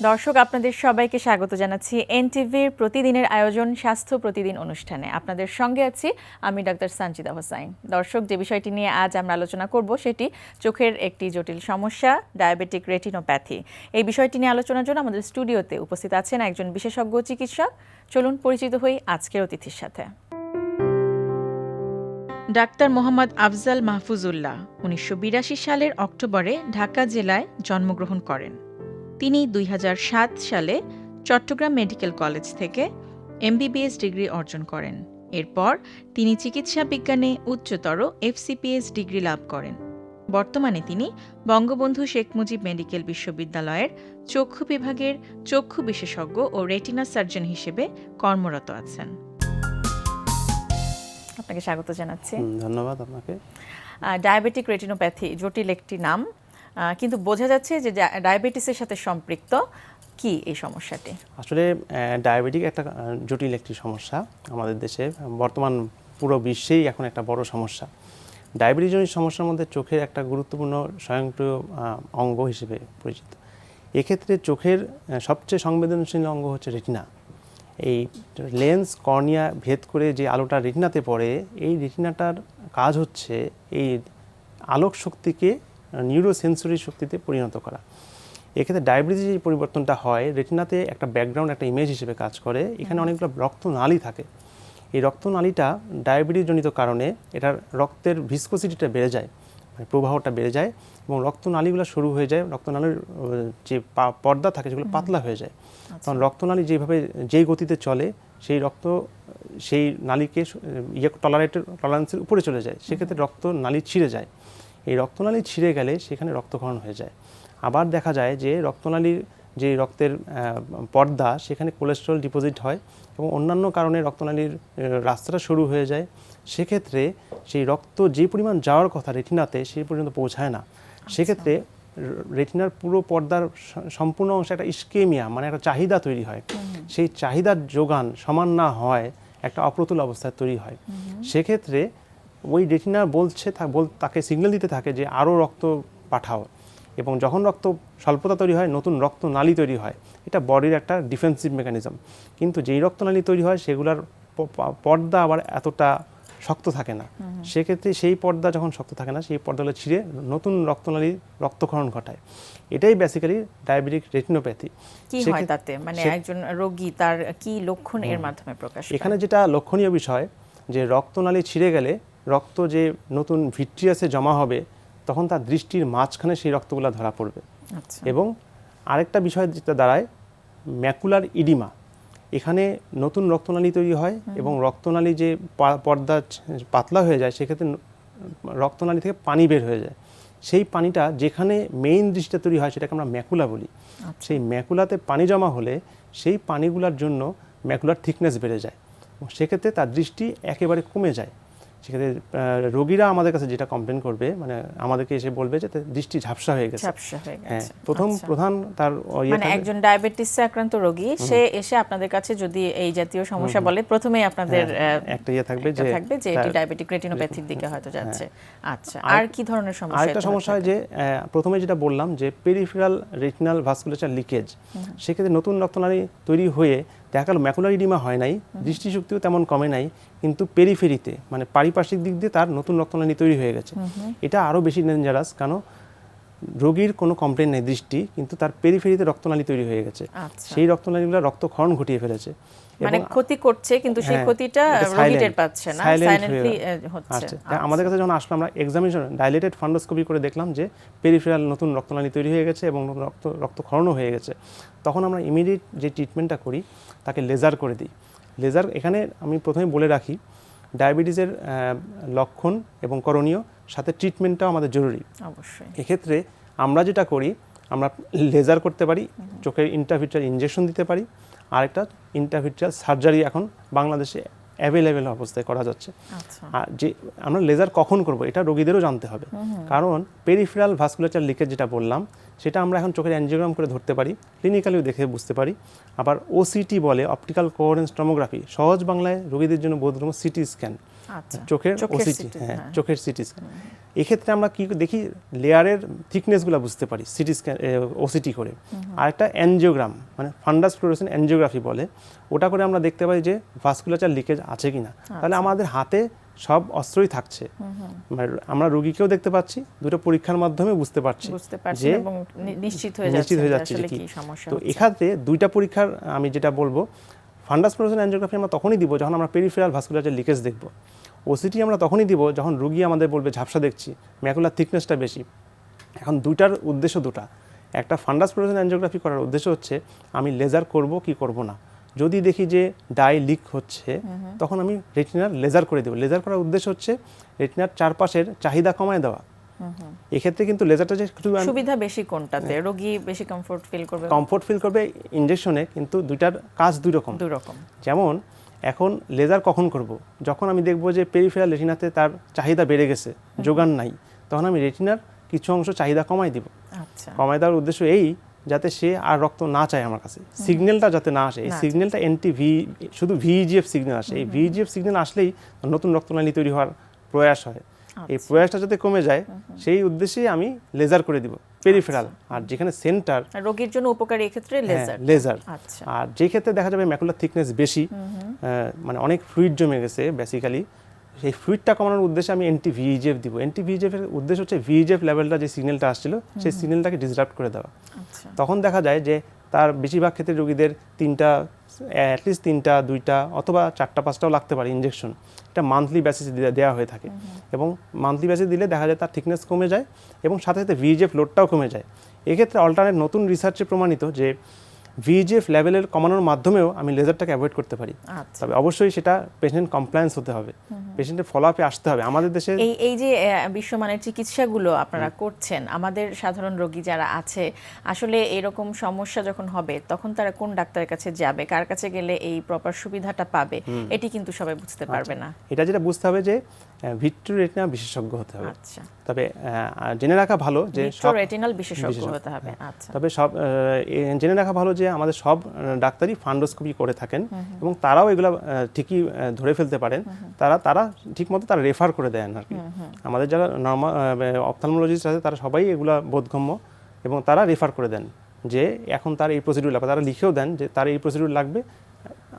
দর্শক আপনাদের সবাইকে স্বাগত জানাচ্ছি এনটিভির প্রতিদিনের আয়োজন স্বাস্থ্য প্রতিদিন অনুষ্ঠানে। আপনাদের সঙ্গে আছি আমি ডাক্তার সানজিদা হোসাইন। দর্শক, যে বিষয়টি নিয়ে আজ আমরা আলোচনা করব সেটি চোখের একটি জটিল সমস্যা, ডায়াবেটিক রেটিনোপ্যাথি। এই বিষয়টি নিয়ে আলোচনার জন্য আমাদের স্টুডিওতে উপস্থিত আছেন একজন বিশেষজ্ঞ চিকিৎসক। চলুন পরিচিত হই আজকের অতিথির সাথে। ডাক্তার মোহাম্মদ আফজাল মাহফুজুল্লাহ ১৯৮২ সালের অক্টোবরে ঢাকা জেলায় জন্মগ্রহণ করেন। তিনি ২০০৭ সালে চট্টগ্রাম মেডিকেল কলেজ থেকে এমবিবিএস ডিগ্রি অর্জন করেন। এরপর তিনি চিকিৎসা বিজ্ঞানে উচ্চতর এফসিপিএস ডিগ্রি লাভ করেন। বর্তমানে তিনি বঙ্গবন্ধু শেখ মুজিব মেডিকেল বিশ্ববিদ্যালয়ের চক্ষু বিভাগের চক্ষু বিশেষজ্ঞ ও রেটিনা সার্জন হিসেবে কর্মরত আছেন। আপনাকে স্বাগত জানাচ্ছি। ধন্যবাদ আপনাকে। ডায়াবেটিক রেটিনোপ্যাথি জটিল একটি নাম, কিন্তু বোঝা যাচ্ছে যে ডায়াবেটিসের সাথে সম্পৃক্ত। কি এই সমস্যাটি? আসলে ডায়াবেটিক একটা জটিল একটি সমস্যা আমাদের দেশে, বর্তমান পুরো বিশ্বেই এখন একটা বড় সমস্যা। ডায়াবেটিসজনিত সমস্যার মধ্যে চোখের একটা গুরুত্বপূর্ণ স্বয়ংক্রিয় অঙ্গ হিসেবে পরিচিত। এক্ষেত্রে চোখের সবচেয়ে সংবেদনশীল অঙ্গ হচ্ছে রেটিনা। এই লেন্স কর্নিয়া ভেদ করে যে আলোটা রেটিনাতে পড়ে, এই রেটিনাটার কাজ হচ্ছে এই আলোক শক্তিকে নিউরোসেন্সরি শক্তিতে পরিণত করা। এক্ষেত্রে ডায়াবেটিসের যে পরিবর্তনটা হয়, রেটিনাতে একটা ব্যাকগ্রাউন্ড, একটা ইমেজ হিসেবে কাজ করে। এখানে অনেকগুলো রক্তনালী থাকে। এই রক্তনালীটা ডায়াবেটিসজনিত কারণে এটার রক্তের ভিসকোসিটিটা বেড়ে যায়, মানে প্রবাহটা বেড়ে যায়, এবং রক্তনালীগুলো শুরু হয়ে যায়, রক্তনালীর যে পর্দা থাকে সেগুলো পাতলা হয়ে যায়। তখন রক্তনালী যেই গতিতে চলে, সেই নালীকে টলারেন্সের উপরে চলে যায়, সেক্ষেত্রে রক্তনালী ছিঁড়ে যায়। এই রক্তনালী ছিঁড়ে গেলে সেখানে রক্তক্ষরণ হয়ে যায়। আবার দেখা যায় যে রক্তনালীর যে রক্তের পর্দা, সেখানে কোলেস্টেরল ডিপোজিট হয় এবং অন্যান্য কারণে রক্তনালীর রাস্তাটা শুরু হয়ে যায়। সেক্ষেত্রে সেই রক্ত যে পরিমাণ যাওয়ার কথা রেটিনাতে, সেই পর্যন্ত পৌঁছায় না। সেক্ষেত্রে রেটিনার পুরো পর্দার সম্পূর্ণ অংশে একটা ইস্কেমিয়া, মানে একটা চাহিদা তৈরি হয়। সেই চাহিদার যোগান সমান না হয়, একটা অপ্রতুল অবস্থায় তৈরি হয়। সেক্ষেত্রে ওই রেটিনা তাকে সিগন্যাল দিতে থাকে যে আরও রক্ত পাঠাও, এবং যখন রক্ত স্বল্পতা তৈরি হয়, নতুন রক্তনালী তৈরি হয়। এটা বডির একটা ডিফেন্সিভ মেকানিজম। কিন্তু যেই রক্তনালী তৈরি হয়, সেগুলোর পর্দা আবার এতটা শক্ত থাকে না। সেক্ষেত্রে সেই পর্দা যখন শক্ত থাকে না, সেই পর্দাগুলো ছিঁড়ে নতুন রক্তনালী রক্তক্ষরণ ঘটায়। এটাই বেসিক্যালি ডায়াবেটিক রেটিনোপ্যাথি। কি হয় তাতে, মানে একজন রোগী তার কি লক্ষণ এর মাধ্যমে প্রকাশ পায়? এখানে যেটা লক্ষণীয় বিষয়, যে রক্তনালী ছিঁড়ে গেলে রক্ত যে নতুন ভিট্রিয়াসে জমা হবে, তখন তার দৃষ্টির মাঝখানে সেই রক্তগুলো ধরা পড়বে। এবং আরেকটা বিষয় যেটা দাঁড়ায়, ম্যাকুলার ইডিমা। এখানে নতুন রক্তনালী তৈরি হয় এবং রক্তনালী যে পর্দা পাতলা হয়ে যায়, সেক্ষেত্রে রক্তনালী থেকে পানি বের হয়ে যায়। সেই পানিটা যেখানে মেইন দৃষ্টিটা তৈরি হয়, সেটাকে আমরা ম্যাকুলা বলি। সেই ম্যাকুলাতে পানি জমা হলে সেই পানিগুলোর জন্য ম্যাকুলার থিকনেস বেড়ে যায়, সেক্ষেত্রে তার দৃষ্টি একেবারে কমে যায়। সেক্ষেত্রে রোগীরা আমাদের কাছে যেটা কমপ্লেন করবে, মানে আমাদেরকে এসে বলবে যে দৃষ্টি ঝাপসা হয়ে গেছে। হ্যাঁ, প্রধান তার মানে একজন ডায়াবেটিসে আক্রান্ত রোগী সে এসে আপনাদের কাছে যদি এই জাতীয় সমস্যা বলে, প্রথমেই আপনাদের একটা থাকবে যে এটি ডায়াবেটিক রেটিনোপ্যাথির দিকে হয়তো যাচ্ছে। আচ্ছা, আর কি ধরনের সমস্যা? আরেকটা সমস্যা হয় যে প্রথমে যেটা বললাম, যে পেরিফেরাল রেটিনাল ভাস্কুলেচার লিকেজ। সেক্ষেত্রে নতুন রক্তনালী তৈরি হয়ে দেখা গেল ম্যাকুলার ইডিমা হয় নাই, দৃষ্টিশক্তিও তেমন কমে নাই, কিন্তু পেরিফেরিতে, মানে পারিপার্শ্বিক দিক দিয়ে তার নতুন রক্তনালী তৈরি হয়ে গেছে। এটা আরও বেশি ডেঞ্জারাস, কারণ রোগীর কোনো কমপ্লেন নেই দৃষ্টি, কিন্তু তার পেরিফেরিতে রক্তনালী তৈরি হয়ে গেছে। সেই রক্তনালীগুলো রক্তক্ষরণ ঘটিয়ে ফেলেছে, মানে ক্ষতি করছে, কিন্তু সেই ক্ষতিটা রোগী টের পাচ্ছে না, সাইলেন্টলি হচ্ছে। আমাদের কাছে যখন আসলো, আমরা এক্সামিনেশন ডাইলেটেড ফান্ডোস্কোপি করে দেখলাম যে পেরিফেরাল নতুন রক্তনালী তৈরি হয়ে গেছে এবং রক্তক্ষরণও হয়ে গেছে। তখন আমরা ইমিডিয়েট যে ট্রিটমেন্টটা করি, তাকে লেজার করে দিই। লেজার, এখানে আমি প্রথমে বলে রাখি, ডায়াবেটিসের লক্ষণ এবং করণীয়, সাথে ট্রিটমেন্টটাও আমাদের জরুরি। অবশ্যই। এক্ষেত্রে আমরা যেটা করি, আমরা লেজার করতে পারি, চোখের ইন্ট্রাভিট্রিয়াল ইনজেকশন দিতে পারি, আরেকটা ইন্ট্রাভিট্রিয়াল সার্জারি এখন বাংলাদেশে অ্যাভেলেবেল অবস্থায় করা যাচ্ছে। আর যে আমরা লেজার কখন করব, এটা রোগীদেরও জানতে হবে, কারণ পেরিফেরাল ভাস্কুলেচার লিকেজ যেটা বললাম, সেটা আমরা এখন চোখের অ্যাঞ্জিওগ্রাম করে ধরতে পারি, ক্লিনিক্যালিও দেখে বুঝতে পারি। আবার ওসিটি বলে, অপটিক্যাল কোহেরেন্স টমোগ্রাফি, সহজ বাংলায় রোগীদের জন্য বোধগম্য সিটি স্ক্যান, আচ্ছা, চোখের ওসিটি, CT, চোখের সিটি স্ক্যান। এক্ষেত্রে আমরা কি দেখি, লেয়ারের থিকনেসগুলো বুঝতে পারি সিটি স্ক্যান ওসিটি করে। আর একটা অ্যানজিওগ্রাম, মানে ফান্ডাস ফ্লোরোসেন্ট অ্যানজিওগ্রাফি বলে, ওটা করে আমরা দেখতে পাই যে ভাস্কুলাচার লিকেজ আছে কিনা। তাহলে আমাদের হাতে সব অস্ত্রই থাকছে, মানে আমরা রোগীকেও দেখতে পাচ্ছি, দুটো পরীক্ষার মাধ্যমে বুঝতে পারছি যে এবং নিশ্চিত হয়ে যাচ্ছে যে কি সমস্যা। তো এক্ষেত্রে দুইটা পরীক্ষার আমি যেটা বলবো, ফান্ডাস ফ্লোরোসেন্ট অ্যানজিওগ্রাফি আমরা তখনই দিব যখন আমরা পেরিফেরাল ভাস্কুলাচার লিকেজ দেখব। ওসিটি আমরা তখনই দিব যখন রোগী আমাদের বলবে ঝাপসা দেখছি, ম্যাকুলার থিকনেসটা বেশি। এখন দুইটার উদ্দেশ্য দুটা। একটা ফান্ডাস ফ্লোরোসেন্ট অ্যানজিওগ্রাফি করার উদ্দেশ্য হচ্ছে আমি লেজার করব কি করব না। যদি দেখি যে ডাই লিক হচ্ছে, তখন আমি রেটিনার লেজার করে দেবো। লেজার করার উদ্দেশ্য হচ্ছে রেটিনার চারপাশের চাহিদা কমায় দেওয়া। এক্ষেত্রে কিন্তু লেজারটা যে সুবিধা বেশি কোনটাতে, রোগী বেশি কমফোর্ট ফিল করবে ইনজেকশনে, কিন্তু দুইটার কাজ দুই রকম। যেমন এখন লেজার কখন করব, যখন আমি দেখব যে পেরিফেরাল রেটিনাতে তার চাহিদা বেড়ে গেছে, যোগান নাই, তখন আমি রেটিনার কিছু অংশ চাহিদা কমাই দিব। আচ্ছা, কমাই দেওয়ার উদ্দেশ্য এই যাতে সে আর রক্ত না চায় আমার কাছে, সিগন্যালটা যাতে না আসে। এই সিগন্যালটা শুধু ভিইজিএফ সিগন্যাল আসে। এই ভিইজিএফ সিগন্যাল আসলেই নতুন রক্তনালী তৈরি হওয়ার প্রয়াস হয়। এই প্রয়াসটা যাতে কমে যায় সেই উদ্দেশ্যেই আমি লেজার করে দিব পেরিফেরাল। আর যেখানে সেন্টার রোগীর জন্য উপকারী এক্ষেত্রে লেজার। আর যে ক্ষেত্রে দেখা যাবে ম্যাকুলার থিকনেস বেশি, মানে অনেক ফ্লুইড জমে গেছে বেসিক্যালি, সেই ফ্লুইডটা কমানোর উদ্দেশ্যে আমি অ্যান্টি ভিইজিএফ দিব। অ্যান্টি ভিইজিএফ এর উদ্দেশ্য হচ্ছে ভিইজিএফ লেভেলটা যে সিগন্যালটা আসছিল সেই সিগন্যালটাকে ডিসরাপ্ট করে দেওয়া। তখন দেখা যায় যে তার বেশিরভাগ ক্ষেত্রে রোগীদের অ্যাটলিস্ট 3টা 2টা অথবা 4টা 5টাও লাগতে পারে ইনজেকশন। এটা মান্থলি বেসিসে দেওয়া হয়ে থাকে, এবং মান্থলি বেসিসে দিলে দেখা যায় তার থিকনেস কমে যায় এবং সাথে সাথে ভিইজিএফ লোডটাও কমে যায়। এক্ষেত্রে অল্টারনেট নতুন রিসার্চে প্রমাণিত যে ভিইজিএফ লেভেলের কমানোর মাধ্যমেও আমি লেজারটাকে অ্যাভয়েড করতে পারি। তবে অবশ্যই সেটা পেশেন্ট কমপ্লায়েন্স হতে হবে, পেশেন্টের ফলো আপে আসতে হবে। আমাদের দেশে এই যে বিশ্বমানের চিকিৎসাগুলো আপনারা করছেন, আমাদের সাধারণ রোগী যারা আছে আসলে এরকম সমস্যা যখন হবে তখন তারা কোন ডাক্তারের কাছে যাবে, কার কাছে গেলে এই প্রপার সুবিধাটা পাবে, এটি কিন্তু সবাই বুঝতে পারবে না। এটা যেটা বুঝতে হবে যে ভিট্রিও রেটিনা বিশেষজ্ঞ হতে হবে। তবে জেনে রাখা ভালো যে সব রেটিনাল বিশেষজ্ঞ হতে হবে। তবে সব জেনে রাখা ভালো যে আমাদের সব ডাক্তারই ফান্ডোস্কোপি করে থাকেন এবং তারাও এগুলো ঠিকই ধরে ফেলতে পারেন। তারা ঠিকমতো তারা রেফার করে দেন আর কি। আমাদের যারা নরমাল অপথ্যালমোলজিস্ট আছে তারা সবাই এগুলা বোধগম্য এবং তারা রেফার করে দেন যে এখন তার এই প্রসিডিউর লাগবে। তারা লিখেও দেন যে তার এই প্রসিডিউর লাগবে,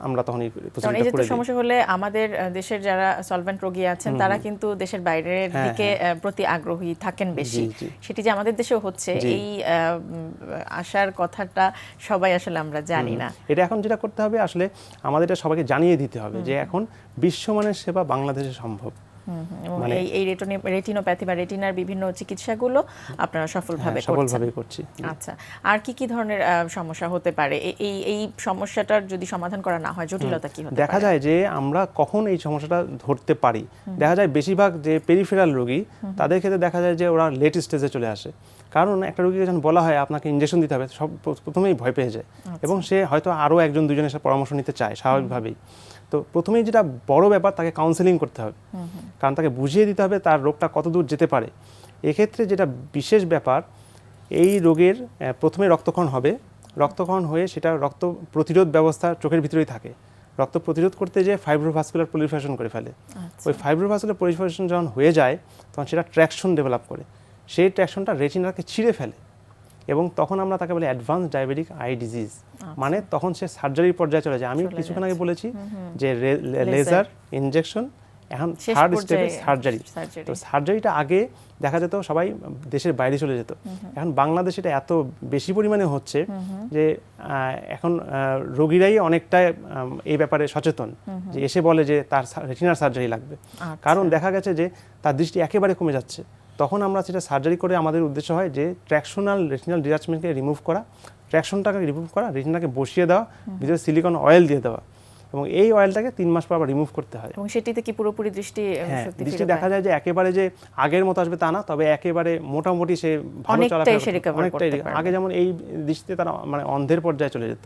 আমরা তখন এই প্রসিডিউরটা করে দিই। সমস্যা হলে আমাদের দেশের যারা সলভেন্ট রোগী আছেন তারা কিন্তু দেশের বাইরের দিকে প্রতি আগ্রহী থাকেন বেশি। সেটি যে আমাদের দেশেও হচ্ছে, এই আশার কথাটা সবাই আসলে আমরা জানি না। এটা এখন যেটা করতে হবে আসলে আমাদের এটা সবাইকে জানিয়ে দিতে হবে যে এখন বিশ্বমানের সেবা বাংলাদেশে সম্ভব। এই রেটিনোপ্যাথি বা রেটিনার বিভিন্ন চিকিৎসাগুলো আপনারা সফলভাবে করছি। আচ্ছা, আর কি ধরনের সমস্যা হতে পারে? এই সমস্যাটার যদি সমাধান করা না হয় জটিলতা কি হতে পারে? দেখা যায় যে আমরা কখন এই সমস্যাটা ধরতে পারি, দেখা যায় বেশিরভাগ যে পেরিফেরাল রোগী তাদের ক্ষেত্রে দেখা যায় যে ওরা লেট স্টেজে চলে আসে। কারণ একটা রোগীকে যখন বলা হয় আপনাকে ইনজেকশন দিতে হবে, সব প্রথমেই ভয় পেয়ে যায় এবং সে হয়তো আরও একজন দুজনের সাথে পরামর্শ নিতে চায় স্বাভাবিকভাবেই। তো প্রথমেই যেটা বড় ব্যাপার, তাকে কাউন্সেলিং করতে হবে, কারণ তাকে বুঝিয়ে দিতে হবে তার রোগটা কত দূর যেতে পারে। এক্ষেত্রে যেটা বিশেষ ব্যাপার, এই রোগের প্রথমে রক্তক্ষরণ হবে, রক্তক্ষরণ হয়ে সেটা রক্ত প্রতিরোধ ব্যবস্থা চোখের ভিতরেই থাকে। রক্ত প্রতিরোধ করতে যে ফাইব্রোভাস্কুলার পলিফারেশন করে ফেলে। ওই ফাইব্রোভাস্কুলার পলিফারেশন যখন হয়ে যায় তখন সেটা ট্র্যাকশন ডেভেলপ করে, সেই ট্র্যাকশনটা রেটিনাকে ছিঁড়ে ফেলে এবং তখন আমরা তাকে বলি অ্যাডভান্স ডায়াবেটিক আই ডিজিজ। মানে তখন সে সার্জারির পর্যায়ে চলে যায়। আমি কিছুক্ষণ আগে বলেছি যে লেজার, ইনজেকশন, এখন থার্ড স্টেপে সার্জারি। তো সার্জারিটা আগে দেখা যেত সবাই দেশের বাইরে চলে যেত, এখন বাংলাদেশে এটা এত বেশি পরিমাণে হচ্ছে যে এখন রোগীরাই অনেকটা এই ব্যাপারে সচেতন, যে এসে বলে যে তার রেটিনার সার্জারি লাগবে। কারণ দেখা গেছে যে তার দৃষ্টি একেবারে কমে যাচ্ছে। তখন আমরা সেটা সার্জারি করে আমাদের উদ্দেশ্য হয় যে ট্র্যাকশনাল রেটিনাল ডিটাচমেন্টকে রিমুভ করা, ট্র্যাকশনটাকে রিমুভ করা, রেটিনাকে বসিয়ে দেওয়া, ভিতরে সিলিকন অয়েল দিয়ে দেওয়া এবং এই অয়েলটাকে 3 মাস পর আবার রিমুভ করতে হয়। এবং সেটিতে কি পুরোপুরি দৃষ্টি দেখা যায় যে একেবারে যে আগের মতো আসবে তা না, তবে একেবারে মোটামুটি সে ভালো অনেকটাই। আগে যেমন এই দৃষ্টিতে তারা মানে অন্ধের পর্যায়ে চলে যেত,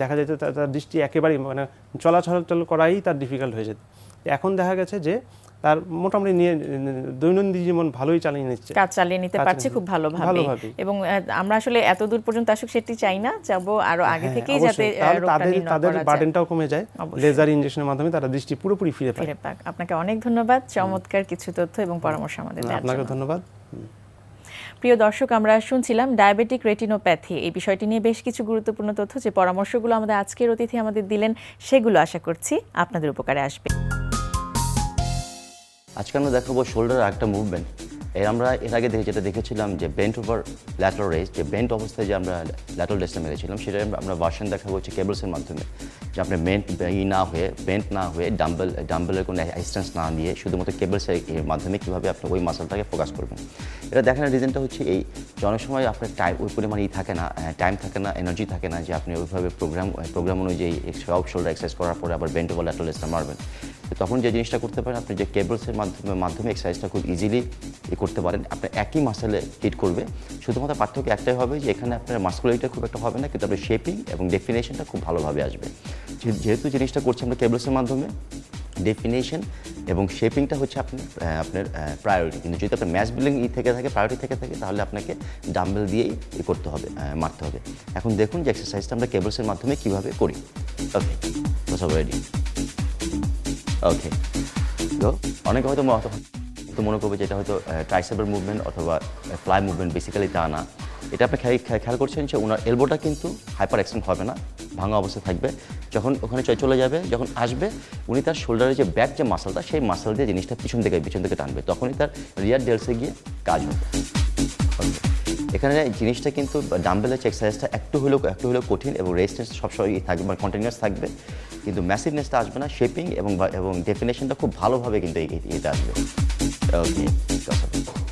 দেখা যেত তার দৃষ্টি একেবারে মানে চলাচল করাই তার ডিফিকাল্ট হয়ে যেত। এখন দেখা গেছে যে তার মোটামুটি নিয়ে দৈনন্দিন জীবন ভালোই চালিয়ে নিচ্ছে, কাজ চালিয়ে নিতে পারছে খুব ভালোভাবে। ভালোভাবে। এবং আমরা আসলে এত দূর পর্যন্ত আসুক সেটি চাই না, চাবো আরো আগে থেকেই যাতে তাহলে রোগটা নির্ণয় তাদের করা যায়। বার্ডেনটাও কমে যায়, লেজার ইনজেকশনের মাধ্যমে তারা দৃষ্টি পুরোপুরি ফিরে পায়। আপনাকে অনেক ধন্যবাদ চমৎকার কিছু তথ্য এবং পরামর্শ আমাদের দেওয়ার আপনাকে জন্য। ধন্যবাদ। প্রিয় দর্শক, আমরা শুনছিলাম ডায়াবেটিক রেটিনোপ্যাথি, এই বিষয়টি নিয়ে বেশ কিছু গুরুত্বপূর্ণ তথ্য, যে পরামর্শগুলো আমাদের আজকের অতিথি আমাদের দিলেন সেগুলো আশা করছি আপনাদের উপকারে আসবে। আজকে আমরা দেখাবো শোল্ডার একটা মুভমেন্ট। আমরা এর আগে যেটা দেখেছিলাম যে বেন্ট ওভার ল্যাটারাল রেজ, যে বেন্ট অবস্থায় যে আমরা ল্যাটারাল রেজটা মেরেছিলাম, সেটা আমরা ভার্সন দেখাবো হচ্ছে কেবলসের মাধ্যমে, যে আপনার বেন্ট না হয়ে ডাম্বেলের কোনো অ্যাসিস্ট্যান্স না নিয়ে শুধুমাত্র কেবলসের মাধ্যমে কীভাবে আপনি ওই মাসলটাকে ফোকাস করবেন। এটা দেখানোর রিজনটা হচ্ছে এই যে অনেক সময় আপনার ওই পরিমাণে থাকে না, টাইম থাকে না, এনার্জি থাকে না যে আপনি ওইভাবে প্রোগ্রাম অনুযায়ী সব শোল্ডার এক্সারসাইজ করার পরে আবার বেন্ট ওভার ল্যাটারাল রেজটা মারবেন। তো তখন যে জিনিসটা করতে পারেন, আপনি যে কেবলসের মাধ্যমে এক্সারসাইজটা খুব ইজিলি করতে পারেন। আপনার একই মাসেলে হিট করবে, শুধুমাত্র পার্থক্য একটাই হবে যে এখানে আপনার মাসকুলারিটা খুব একটা হবে না, কিন্তু আপনার শেপিং এবং ডেফিনেশনটা খুব ভালোভাবে আসবে। যেহেতু জিনিসটা করছি আমরা কেবলসের মাধ্যমে, ডেফিনেশন এবং শেপিংটা হচ্ছে আপনার প্রায়োরিটি। কিন্তু যদি আপনার ম্যাচ বিল্ডিং থেকে থাকে, প্রায়োরিটি থেকে থাকে, তাহলে আপনাকে ডাম্বেল দিয়েই করতে হবে, মারতে হবে। এখন দেখুন যে এক্সারসাইজটা আমরা কেবলসের মাধ্যমে কীভাবে করি। ওকে, সব রেডি। ওকে, তো অনেকে হয়তো মনে করবে যে এটা হয়তো ট্রাইসেপের মুভমেন্ট অথবা ফ্লাই মুভমেন্ট, বেসিক্যালি তা না। এটা আপনি খেয়াল করছেন যে ওনার এলবোটা কিন্তু হাইপার এক্সটেন্ড হবে না, ভাঙা অবস্থায় থাকবে। যখন ওখানে চলে যাবে, যখন আসবে, উনি তার শোল্ডারের যে ব্যাক যে মাসলটা, সেই মাসল দিয়ে জিনিসটা পিছন থেকে টানবে, তখনই তার রিয়ার ডেলসে গিয়ে কাজ হবে। এখানে জিনিসটা কিন্তু ডাম্বেলের এক্সারসাইজটা একটু হলেও কঠিন এবং রেজিস্ট্যান্স সবসময় থাকবে, মানে কন্টিনিউয়াস থাকবে, কিন্তু ম্যাসিভনেসটা আসবে না। শেপিং এবং ডেফিনেশনটা খুব ভালোভাবে কিন্তু এটা আসবে। ওকে,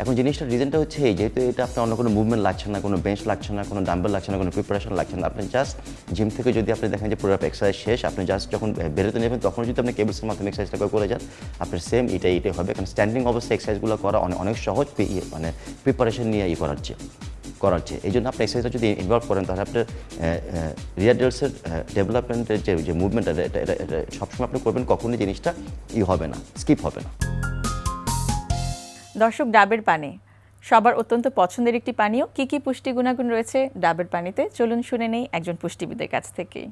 এখন জিনিসটার রিজনটা হচ্ছে এই, যেহেতু এটা আপনার অন্য কোনো মুভমেন্ট লাগছে না, কোনো বেঞ্চ লাগছে না, কোনো ডাম্বেল লাগছে না, কোনো প্রিপারেশন লাগছে না। আপনি জাস্ট জিম থেকে যদি আপনি দেখেন যে পুরো এক্সারসাইজ শেষ, আপনি জাস্ট যখন বেরোতে নেবেন তখন যদি আপনি কেবলসের মাধ্যমে এক্সারসাইজটা করে যান, আপনার সেম এটাই হবে। কারণ স্ট্যান্ডিং অবস্থায় এক্সারসাইজগুলো করা অনেক সহজ, মানে প্রিপারেশন নিয়ে করার চেয়ে। এই জন্য আপনি এক্সারসাইজটা যদি ইনভলভ করেন, তাহলে আপনার রিয়ার ডেলসের ডেভেলপমেন্টের যে মুভমেন্টটা, এটা সবসময় আপনি করবেন, কখনোই জিনিসটা হবে না, স্কিপ হবে না। দর্শক, ডাবের পানি সবার অত্যন্ত পছন্দের একটি পানীয়। কি কি পুষ্টি গুণাগুণ রয়েছে ডাবের পানিতে, চলুন শুনে নেই একজন পুষ্টিবিদের কাছ থেকে।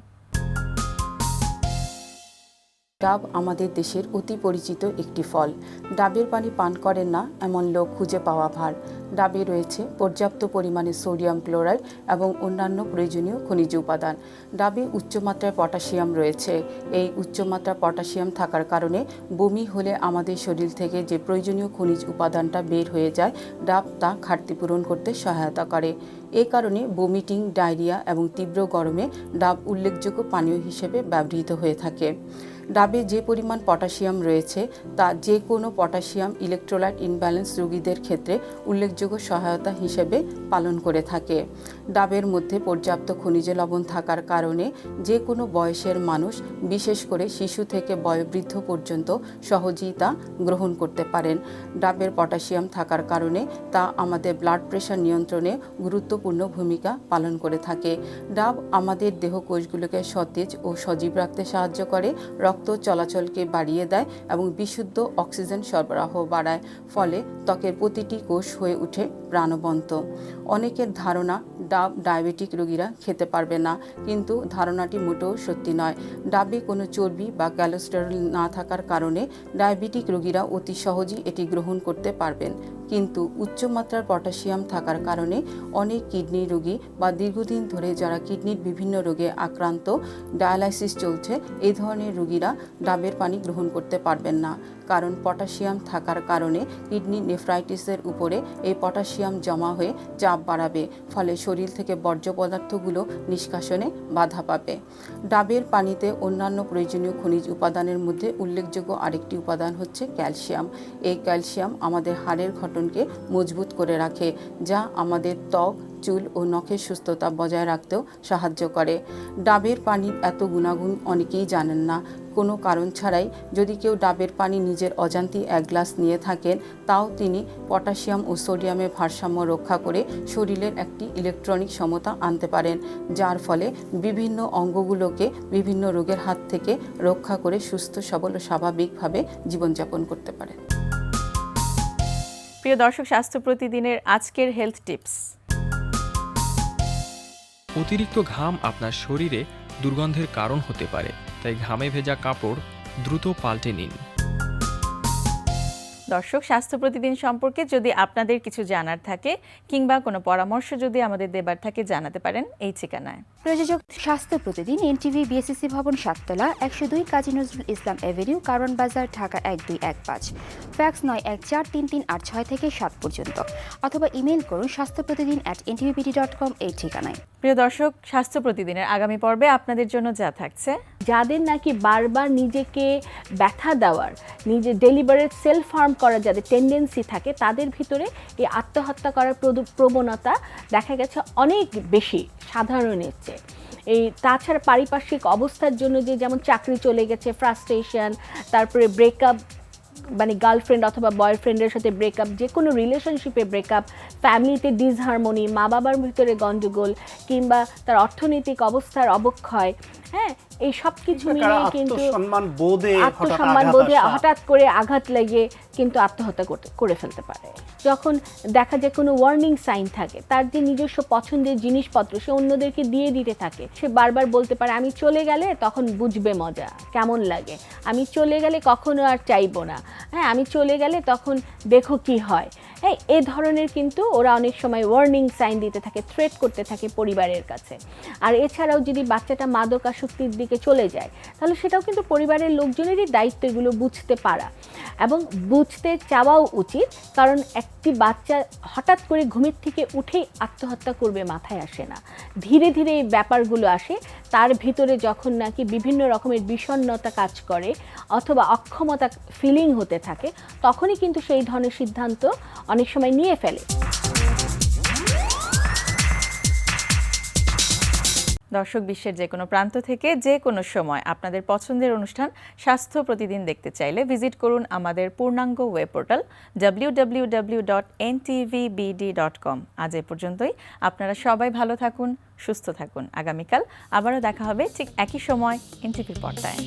ডাব আমাদের দেশের অতি পরিচিত একটি ফল। ডাবের পানি পান করেন না এমন লোক খুঁজে পাওয়া ভার। ডাবে রয়েছে পর্যাপ্ত পরিমাণে সোডিয়াম ক্লোরাইড এবং অন্যান্য প্রয়োজনীয় খনিজ উপাদান। ডাবে উচ্চমাত্রায় পটাশিয়াম রয়েছে। এই উচ্চমাত্রা পটাশিয়াম থাকার কারণে বমি হলে আমাদের শরীর থেকে যে প্রয়োজনীয় খনিজ উপাদানটা বের হয়ে যায়, ডাব তা ঘাটতি পূরণ করতে সহায়তা করে। এ কারণে বমিটিং, ডায়রিয়া এবং তীব্র গরমে ডাব উল্লেখযোগ্য পানীয় হিসেবে ব্যবহৃত হয়ে থাকে। ডাবে যে পরিমাণ পটাশিয়াম রয়েছে তা যে কোনো পটাশিয়াম ইলেকট্রোলাইট ইনব্যালেন্স রোগীদের ক্ষেত্রে উল্লেখযোগ্য সহায়তা হিসেবে পালন করে থাকে। ডাবের মধ্যে পর্যাপ্ত খনিজ লবণ থাকার কারণে যে কোনো বয়সের মানুষ, বিশেষ করে শিশু থেকে বয়োবৃদ্ধ পর্যন্ত সহজেই তা গ্রহণ করতে পারেন। ডাবের পটাশিয়াম থাকার কারণে তা আমাদের ব্লাড প্রেশার নিয়ন্ত্রণে গুরুত্বপূর্ণ ভূমিকা পালন করে থাকে। ডাব আমাদের দেহকোষগুলোকে সতেজ ও সজীব রাখতে সাহায্য করে, রক্ত চলাচলকে বাড়িয়ে দেয় এবং বিশুদ্ধ অক্সিজেন সরবরাহ বাড়ায়, ফলে ত্বকের প্রতিটি কোষ হয়ে ওঠে প্রাণবন্ত। অনেকের ধারণা ডাব ডায়াবেটিক রোগীরা খেতে পারবে না, কিন্তু ধারণাটি মোটেও সত্যি নয়। ডাবে কোনো চর্বি বা কোলেস্টেরল না থাকার কারণে ডায়াবেটিক রোগীরা অতি সহজেই এটি গ্রহণ করতে পারবেন, কিন্তু উচ্চমাত্রার পটাশিয়াম থাকার কারণে অনেক কিডনি রোগী বা দীর্ঘদিন ধরে যারা কিডনির বিভিন্ন রোগে আক্রান্ত, ডায়ালাইসিস চলছে, এই ধরনের রোগীরা ডাবের পানি গ্রহণ করতে পারবেন না। কারণ পটাশিয়াম থাকার কারণে কিডনি নেফ্রাইটিসের উপরে এই পটাশিয়াম জমা হয়ে চাপ বাড়াবে, ফলে শরীর থেকে বর্জ্য পদার্থগুলো নিষ্কাশনে বাধা পাবে। ডাবের পানিতে অন্যান্য প্রয়োজনীয় খনিজ উপাদানের মধ্যে উল্লেখযোগ্য আরেকটি উপাদান হচ্ছে ক্যালসিয়াম। এই ক্যালসিয়াম আমাদের হাড়ের গঠনকে মজবুত করে রাখে, যা আমাদের ত্বক, চুল ও নখের সুস্থতা বজায় রাখতেও সাহায্য করে। ডাবের পানির এত গুণাগুণ অনেকেই জানেন না। কোনো কারণ ছাড়াই যদি কেউ ডাবের পানি নিজের অজান্তে 1 গ্লাস নিয়ে থাকেন, তাও তিনি পটাশিয়াম ও সোডিয়ামের ভারসাম্য রক্ষা করে শরীরের একটি ইলেকট্রনিক সমতা আনতে পারেন, যার ফলে বিভিন্ন অঙ্গগুলোকে বিভিন্ন রোগের হাত থেকে রক্ষা করে সুস্থ সবল ও স্বাভাবিকভাবে জীবনযাপন করতে পারেন। প্রিয় দর্শক, স্বাস্থ্য প্রতিদিনের আজকের হেলথ টিপস। অতিরিক্ত ঘাম আপনার শরীরে দুর্গন্ধের কারণ হতে পারে, তাই ঘামে ভেজা কাপড় দ্রুত পাল্টে নিন। দর্শক, স্বাস্থ্য প্রতিদিন সম্পর্কে যদি আপনাদের কিছু জানার থাকে কিংবা কোনো পরামর্শ যদি আমাদের দেবার থাকে জানাতে পারেন এই ঠিকানায়। প্রযোজক স্বাস্থ্য প্রতিদিন, এনটিভি, বিএসসি ভবন, 7 তলা, 102 কাজী নজরুল ইসলাম এভিনিউ, কারণ বাজার, ঢাকা 1215। ফ্যাক্স 914338 থেকে 7 পর্যন্ত, অথবা ইমেল করুন স্বাস্থ্যপ্রতিদিন@ntvbd.com এই ঠিকানায়। প্রিয় দর্শক, স্বাস্থ্য প্রতিদিনের আগামী পর্বে আপনাদের জন্য যা থাকছে, যাদের নাকি বারবার নিজেকে ব্যথা দেওয়ার, নিজে ডেলিবারেট সেলফ হার্ম করার যাদের টেন্ডেন্সি থাকে, তাদের ভিতরে এই আত্মহত্যা করার প্রবণতা দেখা গেছে অনেক বেশি সাধারণের চেয়ে। এই তাছাড়া পারিপার্শ্বিক অবস্থার জন্য যে যেমন চাকরি চলে গেছে, ফ্রাস্ট্রেশন, তারপরে ব্রেকআপ, মানে গার্লফ্রেন্ড অথবা বয়ফ্রেন্ডের সাথে ব্রেকআপ, যে কোনো রিলেশনশিপে ব্রেকআপ, ফ্যামিলিতে ডিসহারমোনি, মা বাবার ভিতরে গণ্ডগোল, কিংবা তার অর্থনৈতিক অবস্থার অবক্ষয়, হ্যাঁ, এই সব কিছু মিলিয়ে কিন্তু আত্মসম্মান বোধে হঠাৎ করে আঘাত লেগে কিন্তু আত্মহত্যা করে ফেলতে পারে। যখন দেখা যায় কোনো ওয়ার্নিং সাইন থাকে, তার যে নিজস্ব পছন্দের জিনিসপত্র সে অন্যদেরকে দিয়ে দিতে থাকে, সে বারবার বলতে পারে আমি চলে গেলে তখন বুঝবে মজা কেমন লাগে, আমি চলে গেলে কখনো আর চাইবো না, হ্যাঁ, আমি চলে গেলে তখন দেখো কি হয়। হ্যাঁ, এই ধরনের কিন্তু ওরা অনেক সময় ওয়ার্নিং সাইন দিতে থাকে, থ্রেট করতে থাকে পরিবারের কাছে। আর এছাড়াও যদি বাচ্চাটা মাদকাসক্তির দিকে চলে যায়, তাহলে সেটাও কিন্তু পরিবারের লোকজনেরই দায়িত্ব এগুলো বুঝতে পারা এবং বুঝতে চাওয়াও উচিত। কারণ একটি বাচ্চা হঠাৎ করে ঘুমের থেকে উঠেই আত্মহত্যা করবে মাথায় আসে না, ধীরে ধীরে এই ব্যাপারগুলো আসে। তার ভিতরে যখন নাকি বিভিন্ন রকমের বিষণ্ণতা কাজ করে অথবা অক্ষমতা ফিলিং হতে থাকে, তখনই কিন্তু সেই ধরনের সিদ্ধান্ত অনেক সময় নিয়ে ফেলে। দর্শক, বিশ্বের যে কোনো প্রান্ত থেকে যে কোনো সময় আপনাদের পছন্দের অনুষ্ঠান স্বাস্থ্য প্রতিদিন দেখতে চাইলে ভিজিট করুন আমাদের পূর্ণাঙ্গ ওয়েব পোর্টাল www.ntvbd.com। আজ এ পর্যন্তই। আপনারা সবাই ভালো থাকুন, সুস্থ থাকুন। আগামীকাল আবারও দেখা হবে ঠিক একই সময় এনটিভির পর্দায়।